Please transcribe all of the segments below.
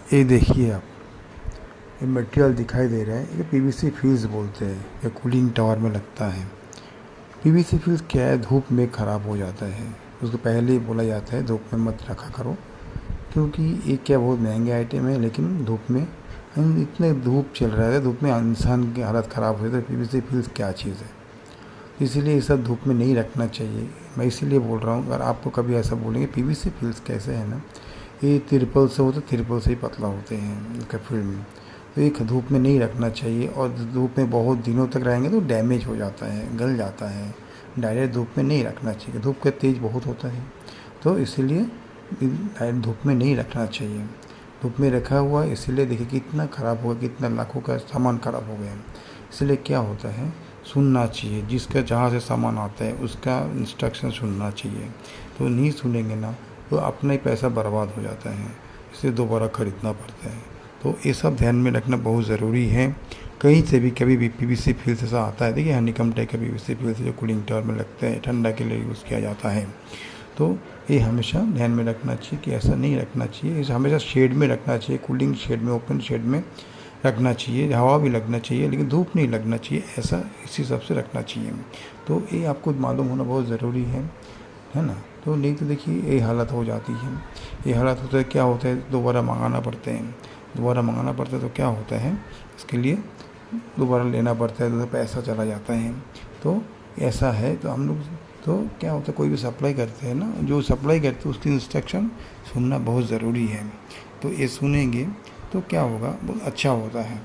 ये देखिए आप, ये मटेरियल दिखाई दे रहा है, ये पीवीसी फ्यूज़ बोलते हैं, ये कूलिंग टावर में लगता है। पीवीसी फ्यूज़ क्या है, धूप में ख़राब हो जाता है, उसको पहले ही बोला जाता है धूप में मत रखा करो, क्योंकि ये क्या बहुत महंगे आइटम है, लेकिन धूप में इतने धूप चल रहा है, धूप में इंसान की हालत ख़राब हो जाती है। पीवीसी फ्यूज़ क्या चीज़ है, इसीलिए ये सब धूप में नहीं रखना चाहिए। मैं इसीलिए बोल रहा हूँ, अगर आपको कभी ऐसा बोलेंगे पीवीसी फ्यूज़ कैसे है ना, ये तिरपल से होते, तिरपल से ही पतला होते हैं इसका फिल्म, तो ये धूप में नहीं रखना चाहिए। और धूप में बहुत दिनों तक रहेंगे तो डैमेज हो जाता है, गल जाता है। डायरेक्ट धूप में नहीं रखना चाहिए, धूप का तेज बहुत होता है, तो इसीलिए डायरेक्ट धूप में नहीं रखना चाहिए। धूप में रखा हुआ इसीलिए देखिए कितना ख़राब हुआ, कितना लाखों का सामान ख़राब हो गया। इसलिए क्या होता है, सुनना चाहिए, जिसका जहाँ से सामान आता है उसका इंस्ट्रक्शन सुनना चाहिए। तो नहीं सुनेंगे ना तो अपना ही पैसा बर्बाद हो जाता है, इसे दोबारा ख़रीदना पड़ता है। तो ये सब ध्यान में रखना बहुत ज़रूरी है। कहीं से भी कभी भी पीवीसी फ्यूज़ ऐसा आता है, देखिए हनीकॉम्ब टाइप का पीवीसी फ्यूज़ जो कूलिंग टावर में लगता है, ठंडा के लिए यूज़ किया जाता है। तो ये हमेशा ध्यान में रखना चाहिए कि ऐसा नहीं रखना चाहिए, इसे हमेशा शेड में रखना चाहिए, कूलिंग शेड में, ओपन शेड में रखना चाहिए। हवा भी लगना चाहिए लेकिन धूप नहीं लगना चाहिए, ऐसा इसी हिसाब से रखना चाहिए। तो ये आपको मालूम होना बहुत ज़रूरी है ना। तो नहीं तो देखिए ये हालत हो जाती है, ये हालत होता है, क्या होता है दोबारा मंगाना पड़ते हैं, दोबारा मंगाना पड़ता है तो क्या होता है, इसके लिए दोबारा लेना पड़ता है, तो पैसा चला जाता है। तो ऐसा है, तो हम लोग तो क्या होता है, कोई भी सप्लाई करते हैं ना, जो सप्लाई करते हैं उसकी इंस्ट्रक्शन सुनना बहुत ज़रूरी है। तो ये सुनेंगे तो क्या होगा, बहुत अच्छा होता है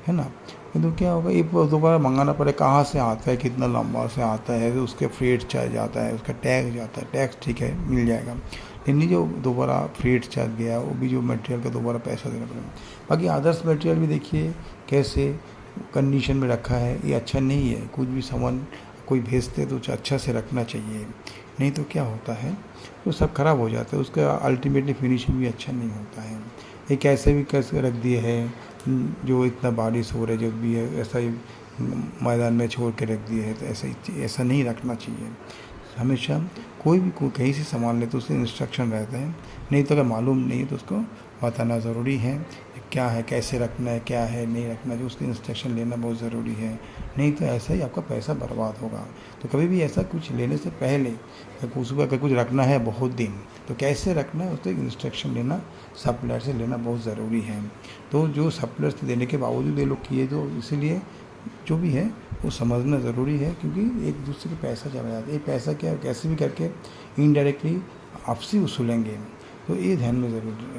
ना। तो क्या होगा, ये दोबारा मंगाना पड़े, कहाँ से आता है, कितना लंबा से आता है, तो उसके फ्रेट चार्ज जाता है, उसका टैक्स जाता है, टैक्स ठीक है मिल जाएगा, लेकिन जो दोबारा फ्रेट चार्ज गया वो भी जो मटेरियल का दोबारा पैसा देना पड़ेगा। बाकी अदर्स मटेरियल भी देखिए कैसे कंडीशन में रखा है, ये अच्छा नहीं है। कुछ भी सामान कोई भेजते तो अच्छा से रखना चाहिए, नहीं तो क्या होता है वो सब ख़राब हो जाता है, उसका अल्टीमेटली फिनिशिंग भी अच्छा नहीं होता है। ये कैसे भी कैसे रख दिए है, जो इतना बारिश हो रहा है जो भी है, ऐसा ही मैदान में छोड़ के रख दिए है, तो ऐसा नहीं रखना चाहिए। हमेशा कोई कहीं से सामान ले तो उसके इंस्ट्रक्शन रहते हैं, नहीं तो अगर मालूम नहीं है तो उसको बताना ज़रूरी है, क्या है, कैसे रखना है, क्या है नहीं रखना, जो उसके इंस्ट्रक्शन लेना बहुत ज़रूरी है। नहीं तो ऐसा ही आपका पैसा बर्बाद होगा। तो कभी भी ऐसा कुछ लेने से पहले उसको अगर कुछ रखना है बहुत दिन, तो कैसे रखना है उसको इंस्ट्रक्शन लेना, सप्लायर से लेना बहुत ज़रूरी है। तो जो सप्लायर से देने के बावजूद ये लोग किए, तो इसीलिए जो भी है वो समझना ज़रूरी है, क्योंकि एक दूसरे के पैसा चला जाता है। ये पैसा क्या कैसे भी करके इनडायरेक्टली आपसे वसूलेंगे, तो ये ध्यान में ज़रूर